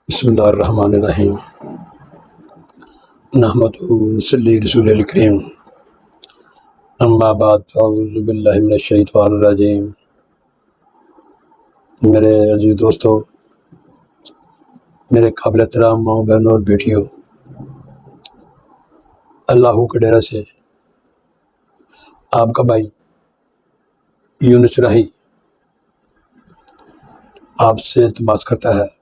بسم اللہ الرحمن الرحیم نحمدہ ونصلی رسول الکریم اما بعد فاعوذ باللہ من الشیطان الرجیم۔ میرے عزیز دوستو، میرے قابل احترام ماؤں بہنوں اور بیٹیوں، اللہ کے ڈیرے سے آپ کا بھائی یونس راہی آپ سے التماس کرتا ہے،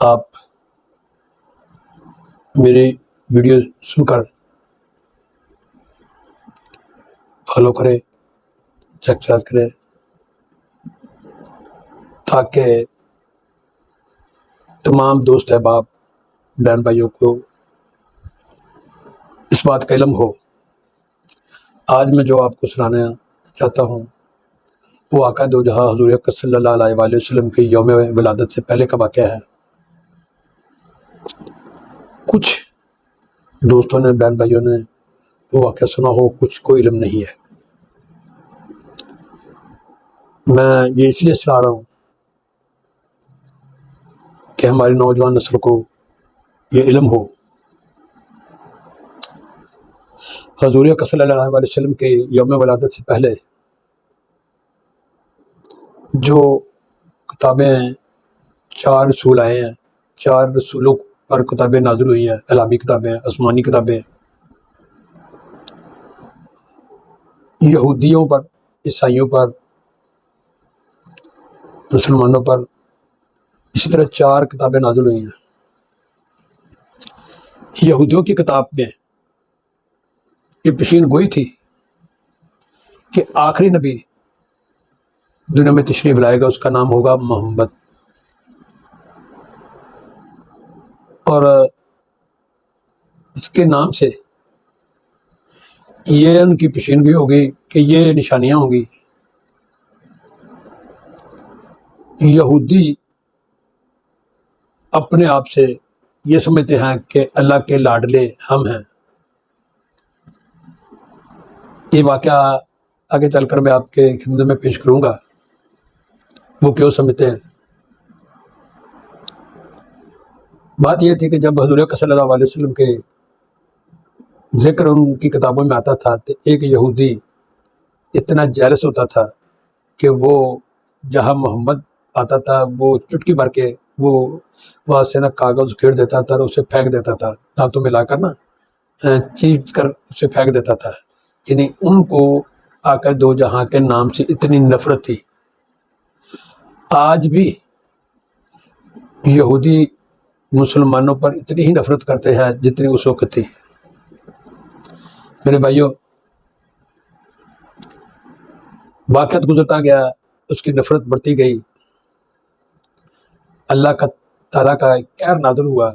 آپ میری ویڈیو سن کر فالو کریں، سبسکرائب کریں، تاکہ تمام دوست احباب بہن بھائیوں کو اس بات کا علم ہو۔ آج میں جو آپ کو سنانا چاہتا ہوں وہ آقا دو جہاں حضور اکرم صلی اللہ علیہ وآلہ وسلم کے یوم ولادت سے پہلے کا واقعہ ہے۔ کچھ دوستوں نے، بہن بھائیوں نے وہ واقعہ سنا ہو، کچھ کو علم نہیں ہے۔ میں یہ اس لیے سنا رہا ہوں کہ ہماری نوجوان نسل کو یہ علم ہو۔ حضور اکرم صلی اللہ علیہ وسلم کے یوم ولادت سے پہلے جو کتابیں ہیں، 4 رسول آئے ہیں، 4 رسولوں پر کتابیں نازل ہوئی ہیں، الہامی کتابیں، آسمانی کتابیں، یہودیوں پر، عیسائیوں پر، مسلمانوں پر، اسی طرح 4 کتابیں نازل ہوئی ہیں۔ یہودیوں کی کتاب میں یہ پیشین گوئی تھی کہ آخری نبی دنیا میں تشریف لائے گا، اس کا نام ہوگا محمد، اور اس کے نام سے یہ ان کی پیشین گوئی ہوگی کہ یہ نشانیاں ہوں گی۔ یہودی اپنے آپ سے یہ سمجھتے ہیں کہ اللہ کے لاڈلے ہم ہیں۔ یہ واقعہ آگے چل کر میں آپ کے خدمت میں پیش کروں گا، وہ کیوں سمجھتے ہیں۔ بات یہ تھی کہ جب حضور اکرم صلی اللہ علیہ وسلم کے ذکر ان کی کتابوں میں آتا تھا تو ایک یہودی اتنا جیلس ہوتا تھا کہ وہ جہاں محمد آتا تھا وہ چٹکی بھر کے وہ وہاں سے کاغذ کھیڑ دیتا تھا اور اسے پھینک دیتا تھا، دانتوں میں لا کر چیز کر اسے پھینک دیتا تھا۔ یعنی ان کو آقا دو جہاں کے نام سے اتنی نفرت تھی۔ آج بھی یہودی مسلمانوں پر اتنی ہی نفرت کرتے ہیں جتنی اس وقت تھی۔ میرے بھائیوں، واقعات گزرتا گیا، اس کی نفرت بڑھتی گئی، اللہ تعالیٰ کا قہر نازل ہوا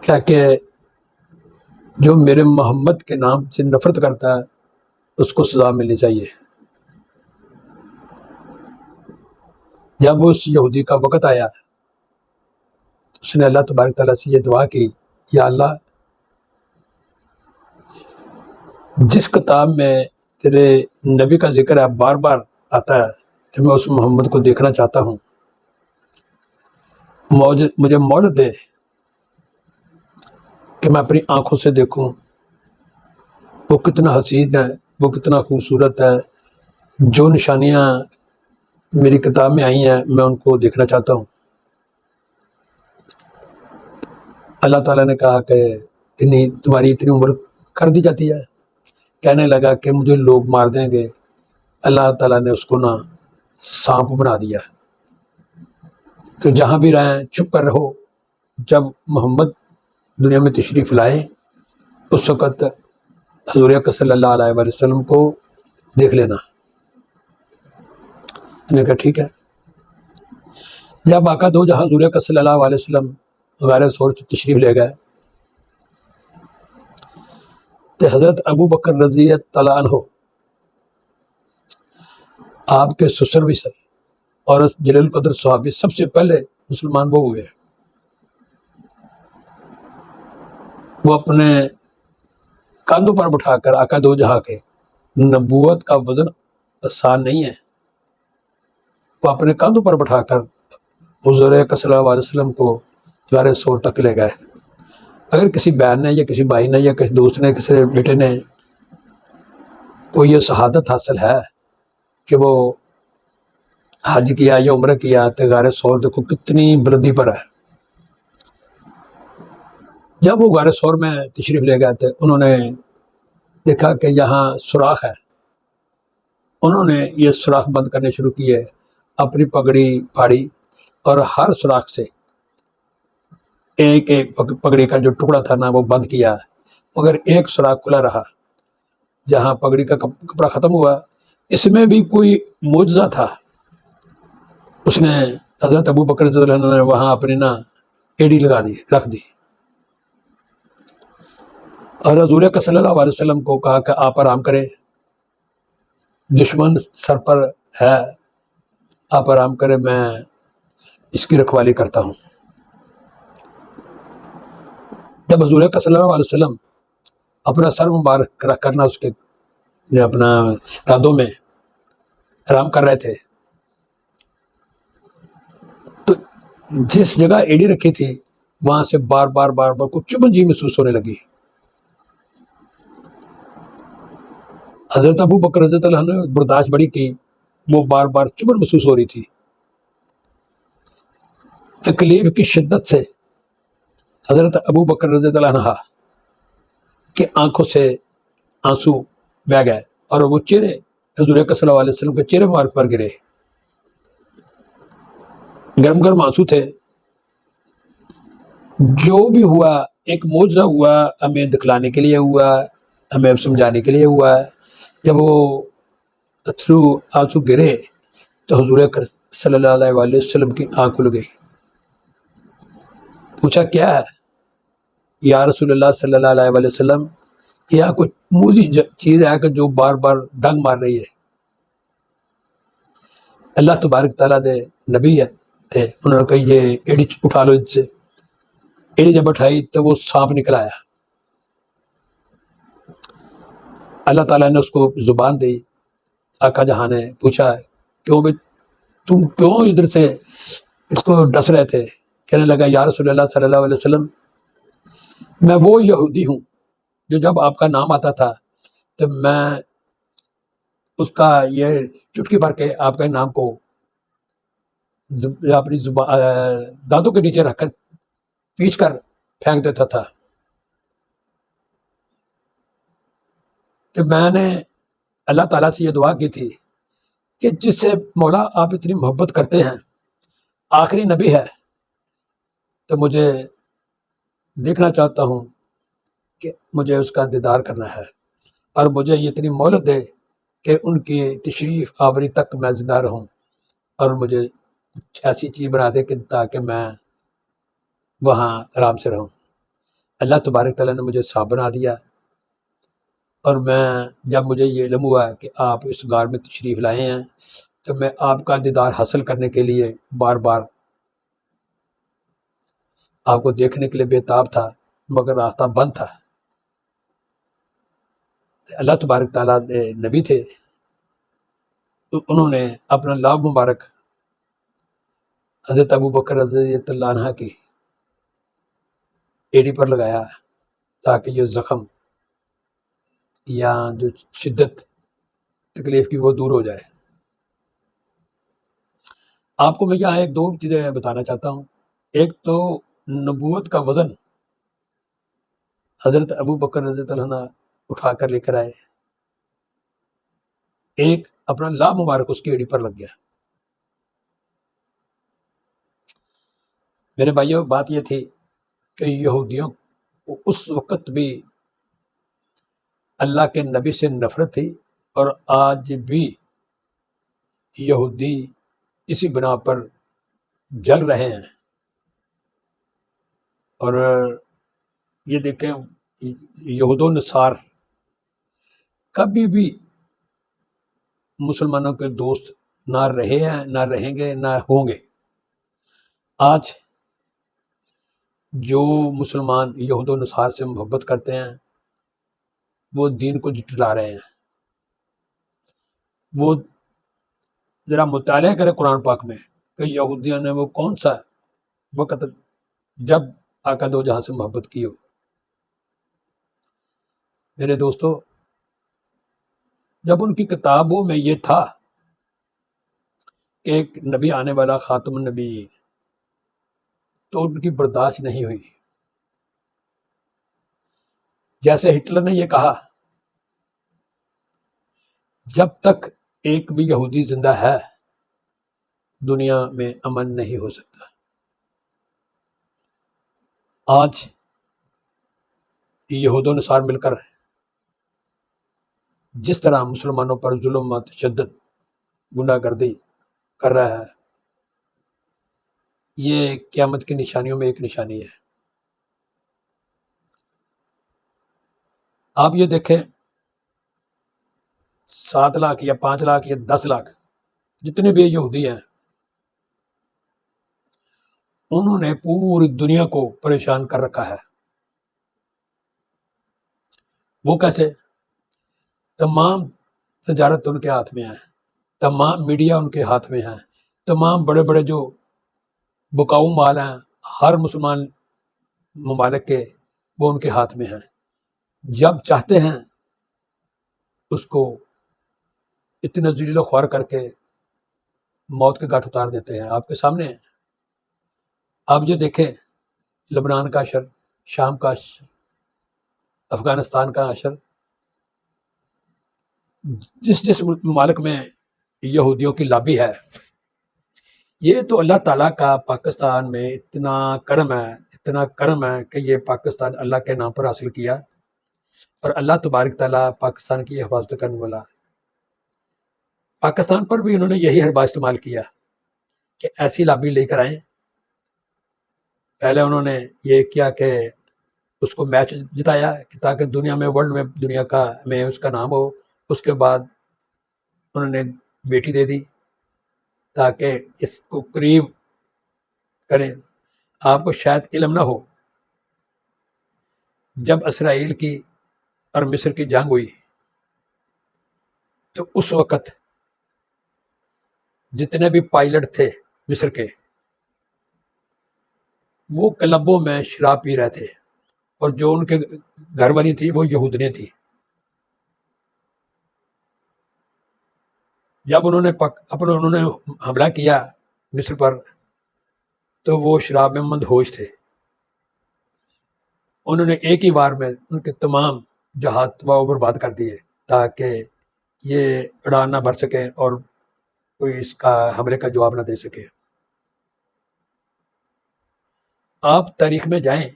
کیا کہ جو میرے محمد کے نام سے نفرت کرتا ہے اس کو سزا ملنی چاہیے۔ جب اس یہودی کا وقت آیا، اس نے اللہ تبارک تعالیٰ سے یہ دعا کی، یا اللہ، جس کتاب میں تیرے نبی کا ذکر ہے، بار بار آتا ہے، تو میں اس محمد کو دیکھنا چاہتا ہوں، مجھے مہلت دے کہ میں اپنی آنکھوں سے دیکھوں وہ کتنا حسین ہے، وہ کتنا خوبصورت ہے، جو نشانیاں میری کتاب میں آئی ہیں میں ان کو دیکھنا چاہتا ہوں۔ اللہ تعالیٰ نے کہا کہ تمہاری اتنی عمر کر دی جاتی ہے۔ کہنے لگا کہ مجھے لوگ مار دیں گے۔ اللہ تعالیٰ نے اس کو سانپ بنا دیا کہ جہاں بھی رہیں چھپ کر رہو، جب محمد دنیا میں تشریف لائے اس وقت حضور اکرم صلی اللہ علیہ وآلہ وسلم کو دیکھ لینا۔ میں نے کہا ٹھیک ہے۔ جب آقا دو جہاں حضور اکرم صلی اللہ علیہ وسلم غار ثور سے تشریف لے گئے تو حضرت ابو بکر رضی اللہ عنہ آپ کے سسر بھی سے اور جلیل القدر صحابی سب سے پہلے مسلمان وہ ہوئے۔ وہ اپنے کاندھوں پر بٹھا کر آقا دو جہاں کے، نبوت کا وزن آسان نہیں ہے، وہ اپنے کاندھوں پر بٹھا کر حضور اکرم صلی اللہ علیہ وسلم کو غار ثور تک لے گئے۔ اگر کسی بہن نے یا کسی بھائی نے یا کسی دوست نے کسی بیٹے نے کو یہ شہادت حاصل ہے کہ وہ حج کیا یا عمرہ کیا، تو غار ثور دیکھو کتنی بلندی پر ہے۔ جب وہ غار ثور میں تشریف لے گئے تھے، انہوں نے دیکھا کہ یہاں سوراخ ہے۔ انہوں نے یہ سوراخ بند کرنے شروع کیے، اپنی پگڑی پھاڑی اور ہر سوراخ سے ایک ایک پگڑی کا جو ٹکڑا تھا نا وہ بند کیا، مگر ایک سوراخ کھلا رہا جہاں پگڑی کا کپڑا ختم ہوا۔ اس میں بھی کوئی معجزہ تھا۔ اس نے حضرت ابو بکر رضی اللہ عنہ نے وہاں اپنی نا ایڑی لگا دی، رکھ دی، اور حضور اکرم صلی اللہ علیہ وسلم کو کہا کہ آپ آرام کریں، دشمن سر پر ہے، آپ آرام کریں، میں اس کی رکھوالی کرتا ہوں۔ جب حضور اکرم صلی اللہ علیہ وسلم اپنا سر مبارک رکھ کرنا اس کے اپنا کاندھوں میں آرام کر رہے تھے، تو جس جگہ ایڑی رکھی تھی وہاں سے بار بار کچھ چبھن جی محسوس ہونے لگی۔ حضرت ابو بکر رضی اللہ عنہ نے برداشت بڑی کی، وہ بار بار چبھن محسوس ہو رہی تھی۔ تکلیف کی شدت سے حضرت ابو بکر رضی اللہ عنہ کی آنکھوں سے آنسو بہہ گئے اور وہ چہرے حضور اکرم صلی اللہ علیہ وسلم کے چہرے مبارک پر گرے۔ گرم گرم آنسو تھے۔ جو بھی ہوا ایک معجزہ ہوا، ہمیں دکھلانے کے لیے ہوا، ہمیں سمجھانے کے لیے ہوا۔ جب وہ اتھرو آنسو گرے تو حضور اکرم صلی اللہ علیہ وسلم کی آنکھ کھل گئی۔ پوچھا کیا ہے یا رسول اللہ صلی اللہ علیہ وسلم، یا کوئی موذی چیز ہے کہ جو بار بار ڈنگ مار رہی ہے؟ اللہ تبارک تعالیٰ دے نبی ہے تھے، انہوں نے کہا یہ ایڑی اٹھا لو، اس سے ایڑی جب اٹھائی تو وہ سانپ نکل آیا۔ اللہ تعالیٰ نے اس کو زبان دی۔ آقا جہاں نے پوچھا کیوں بھائی تم کیوں ادھر سے اس کو ڈس رہے تھے؟ کہنے لگا یا رسول اللہ صلی اللہ علیہ وسلم، میں وہ یہودی ہوں جو جب آپ کا نام آتا تھا تو میں اس کا یہ چٹکی بھر کے آپ کے نام کو اپنی دانتوں کے نیچے رکھ کر پیچ کر پھینک دیتا تھا۔ تو میں نے اللہ تعالیٰ سے یہ دعا کی تھی کہ جس سے مولا آپ اتنی محبت کرتے ہیں، آخری نبی ہے، تو مجھے دیکھنا چاہتا ہوں کہ مجھے اس کا دیدار کرنا ہے، اور مجھے یہ اتنی مہلت دے کہ ان کی تشریف آوری تک میں زندہ رہوں، اور مجھے کچھ ایسی چیز بنا دے کہ تاکہ میں وہاں آرام سے رہوں۔ اللہ تبارک تعالیٰ نے مجھے صاحب بنا دیا، اور میں جب مجھے یہ علم ہوا کہ آپ اس غار میں تشریف لائے ہیں تو میں آپ کا دیدار حاصل کرنے کے لیے بار بار آپ کو دیکھنے کے لیے بےتاب تھا، مگر راستہ بند تھا۔ اللہ تبارک تعالیٰ نبی تھے، انہوں نے اپنا لاب مبارک حضرت ابو بکر رضی اللہ عنہ کی ایڑی پر لگایا تاکہ یہ زخم یا جو شدت تکلیف کی وہ دور ہو جائے۔ آپ کو میں یہاں ایک دو چیزیں بتانا چاہتا ہوں۔ ایک تو نبوت کا وزن حضرت ابو بکر رضی اللہ عنہ اٹھا کر لے کر آئے، ایک اپنا لاب مبارک اس کی ایڑی پر لگ گیا۔ میرے بھائیوں، بات یہ تھی کہ یہودیوں کو اس وقت بھی اللہ کے نبی سے نفرت تھی، اور آج بھی یہودی اسی بنا پر جل رہے ہیں۔ اور یہ دیکھیں، یہود و نصار کبھی بھی مسلمانوں کے دوست نہ رہے ہیں، نہ رہیں گے، نہ ہوں گے۔ آج جو مسلمان یہود و نصار سے محبت کرتے ہیں وہ دین کو جھٹلا رہے ہیں، وہ ذرا مطالعہ کرے قرآن پاک میں کہ یہودیوں نے وہ کون سا وقت جب آقا دو جہاں سے محبت کی ہو۔ میرے دوستو، جب ان کی کتابوں میں یہ تھا کہ ایک نبی آنے والا خاتم النبی، تو ان کی برداشت نہیں ہوئی۔ جیسے ہٹلر نے یہ کہا، جب تک ایک بھی یہودی زندہ ہے دنیا میں امن نہیں ہو سکتا۔ آج یہود و نصارہ مل کر جس طرح مسلمانوں پر ظلم و تشدد، گنڈہ گردی کر رہا ہے، یہ قیامت کی نشانیوں میں ایک نشانی ہے۔ آپ یہ دیکھیں، 7 لاکھ یا 5 لاکھ یا 10 لاکھ جتنے بھی یہودی ہیں، انہوں نے پوری دنیا کو پریشان کر رکھا ہے۔ وہ کیسے؟ تمام تجارت ان کے ہاتھ میں ہے، تمام میڈیا ان کے ہاتھ میں ہے، تمام بڑے بڑے جو بکاؤ مال ہیں ہر مسلمان ممالک کے، وہ ان کے ہاتھ میں ہیں۔ جب چاہتے ہیں اس کو اتنے ذلیل و خوار کر کے موت کے گھاٹ اتار دیتے ہیں۔ آپ کے سامنے ہیں۔ آپ یہ دیکھیں، لبنان کا اشر، شام کا اشر، افغانستان کا اشر، جس ممالک میں یہودیوں کی لابی ہے، یہ تو اللہ تعالیٰ کا پاکستان میں اتنا کرم ہے کہ یہ پاکستان اللہ کے نام پر حاصل کیا، اور اللہ تبارک تعالیٰ پاکستان کی حفاظت کرنے والا۔ پاکستان پر بھی انہوں نے یہی حربہ استعمال کیا کہ ایسی لابی لے کر آئیں۔ پہلے انہوں نے یہ کیا کہ اس کو میچ جتایا کہ تاکہ دنیا میں، ورلڈ میں، دنیا کا میں اس کا نام ہو۔ اس کے بعد انہوں نے بیٹی دے دی تاکہ اس کو قریب کریں۔ آپ کو شاید علم نہ ہو، جب اسرائیل کی اور مصر کی جنگ ہوئی تو اس وقت جتنے بھی پائلٹ تھے مصر کے، وہ کلبوں میں شراب پی رہے تھے، اور جو ان کے گھر والی تھی وہ یہودنی تھی۔ جب انہوں نے حملہ کیا مصر پر، تو وہ شراب میں مدہوش تھے۔ انہوں نے ایک ہی بار میں ان کے تمام جہاز تباہ و برباد کر دیے تاکہ یہ اڑان نہ بھر سکے اور کوئی اس کا حملے کا جواب نہ دے سکے۔ آپ تاریخ میں جائیں،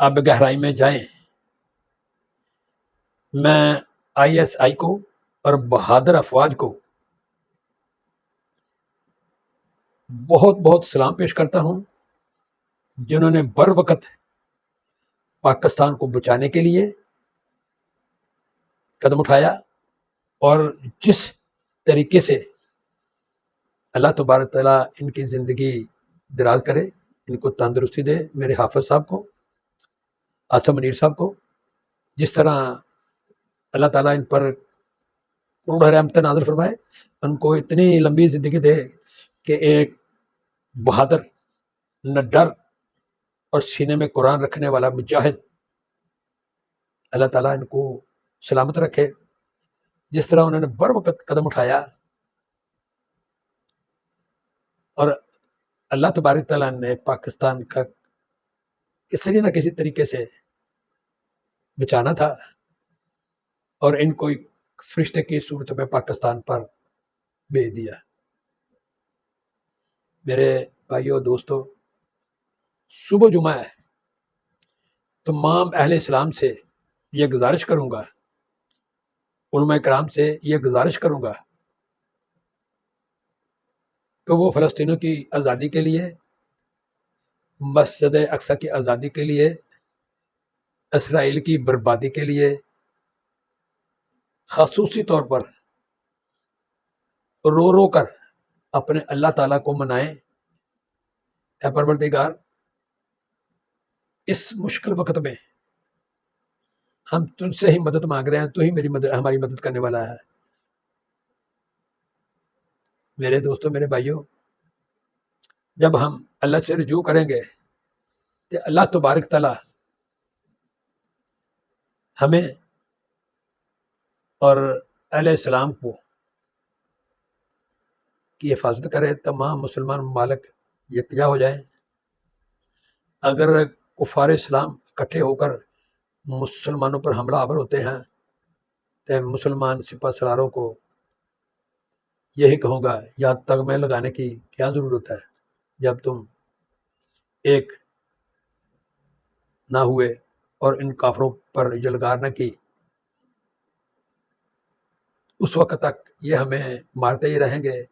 آپ گہرائی میں جائیں، میں ISI کو اور بہادر افواج کو بہت بہت سلام پیش کرتا ہوں، جنہوں نے بر وقت پاکستان کو بچانے کے لیے قدم اٹھایا، اور جس طریقے سے اللہ تبارک تعالیٰ ان کی زندگی دراز کرے، ان کو تندرستی دے، میرے حافظ صاحب کو، آصف منیر صاحب کو، جس طرح اللہ تعالیٰ ان پر کروڑ رحمت نازل فرمائے، ان کو اتنی لمبی زندگی دے کہ ایک بہادر، نہ ڈر اور سینے میں قرآن رکھنے والا مجاہد اللہ تعالیٰ ان کو سلامت رکھے۔ جس طرح انہوں نے بر وقت قدم اٹھایا اور اللہ تبارک تعالیٰ نے پاکستان کا کسی نہ کسی طریقے سے بچانا تھا، اور ان کو ایک فرشتے کی صورت میں پاکستان پر بھیج دیا۔ میرے بھائیو دوستو، صبح جمعہ ہے، تمام اہل اسلام سے یہ گزارش کروں گا، علماء کرام سے یہ گزارش کروں گا کہ وہ فلسطینیوں کی آزادی کے لیے، مسجد اقصی کی آزادی کے لیے، اسرائیل کی بربادی کے لیے خصوصی طور پر رو رو کر اپنے اللہ تعالیٰ کو منائیں۔ اے پروردگار، اس مشکل وقت میں ہم تجھ سے ہی مدد مانگ رہے ہیں، تو ہی ہماری مدد کرنے والا ہے۔ میرے دوستوں، میرے بھائیوں، جب ہم اللہ سے رجوع کریں گے تو اللہ تبارک تعالیٰ ہمیں اور اہل اسلام کو کی حفاظت کرے، تمام مسلمان ممالک یکجا ہو جائیں۔ اگر کفار اسلام اکٹھے ہو کر مسلمانوں پر حملہ آور ہوتے ہیں تو مسلمان سپہ سالاروں کو یہی کہوں گا، یاد تغمے لگانے کی کیا ضرورت ہے؟ جب تم ایک نہ ہوئے اور ان کافروں پر جلگار نہ کی، اس وقت تک یہ ہمیں مارتے ہی رہیں گے۔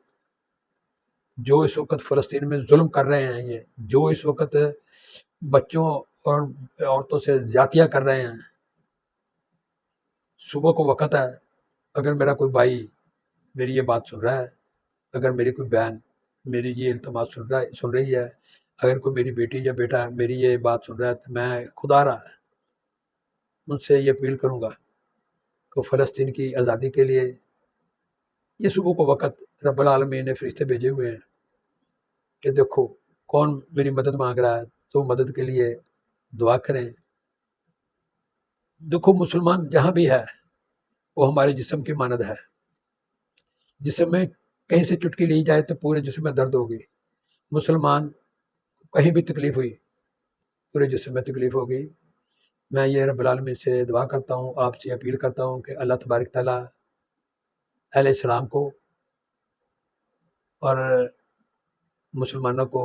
جو اس وقت فلسطین میں ظلم کر رہے ہیں، یہ جو اس وقت بچوں اور عورتوں سے زیادتیاں کر رہے ہیں، صبح کو وقت ہے، اگر میرا کوئی بھائی میری یہ بات سن رہا ہے، اگر میری کوئی بہن میری یہ التماس سن رہی ہے، اگر کوئی میری بیٹی یا بیٹا میری یہ بات سن رہا ہے، تو میں خدا را ان سے یہ اپیل کروں گا کہ فلسطین کی آزادی کے لیے یہ صبح کو وقت رب العالمین نے فرشتے بھیجے ہوئے ہیں کہ دیکھو کون میری مدد مانگ رہا ہے، تو مدد کے لیے دعا کریں۔ دیکھو مسلمان جہاں بھی ہے وہ ہمارے جسم کی مانند ہے، جسم میں کہیں سے چٹکی لی جائے تو پورے جسم میں درد ہوگی۔ مسلمان کہیں بھی تکلیف ہوئی پورے جسم میں تکلیف ہوگی۔ میں یہ رب العالمین سے دعا کرتا ہوں، آپ سے اپیل کرتا ہوں کہ اللہ تبارک تعالیٰ اہل اسلام کو اور مسلمانوں کو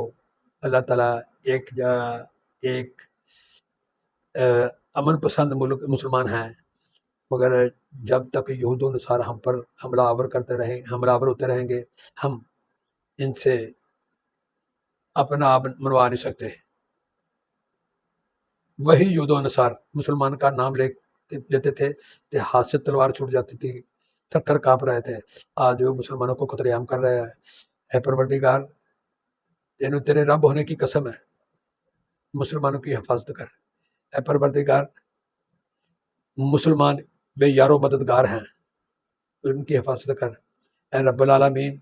اللہ تعالیٰ ایک امن پسند ملک مسلمان ہیں، مگر جب تک یہود و نصارہ ہم پر حملہ آور ہوتے رہیں گے، ہم ان سے اپنا آپ منوا نہیں سکتے۔ وہی یہود و نصار مسلمان کا نام لیتے تھے تو ہاتھ سے تلوار چھوٹ جاتی تھی، تھر تھر کانپ رہے تھے۔ آج وہ مسلمانوں کو قتل عام کر رہے ہیں۔ اے پروردگار، تیرے رب ہونے کی قسم ہے، مسلمانوں کی حفاظت کر۔ اے پروردگار، مسلمان بے یار و مددگار ہیں، ان کی حفاظت کر۔ اے رب العالمین،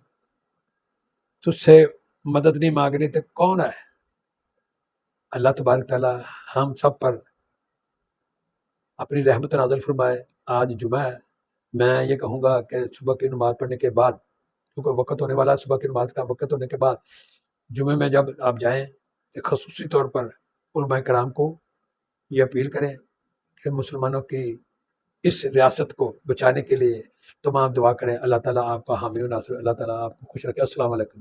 تجھ سے مدد نہیں مانگنی تو کون ہے؟ اللہ تبارک تعالیٰ ہم سب پر اپنی رحمت نازل فرمائے۔ آج جمعہ ہے، میں یہ کہوں گا کہ صبح کی نماز پڑھنے کے بعد، کیونکہ وقت ہونے والا ہے، صبح کی نماز کا وقت ہونے کے بعد جمعے میں جب آپ جائیں تو خصوصی طور پر علماء کرام کو یہ اپیل کریں کہ مسلمانوں کی اس ریاست کو بچانے کے لیے تمام دعا کریں۔ اللہ تعالیٰ آپ کا حامی و ناصر، اللہ تعالیٰ آپ کو خوش رکھے۔ السلام علیکم۔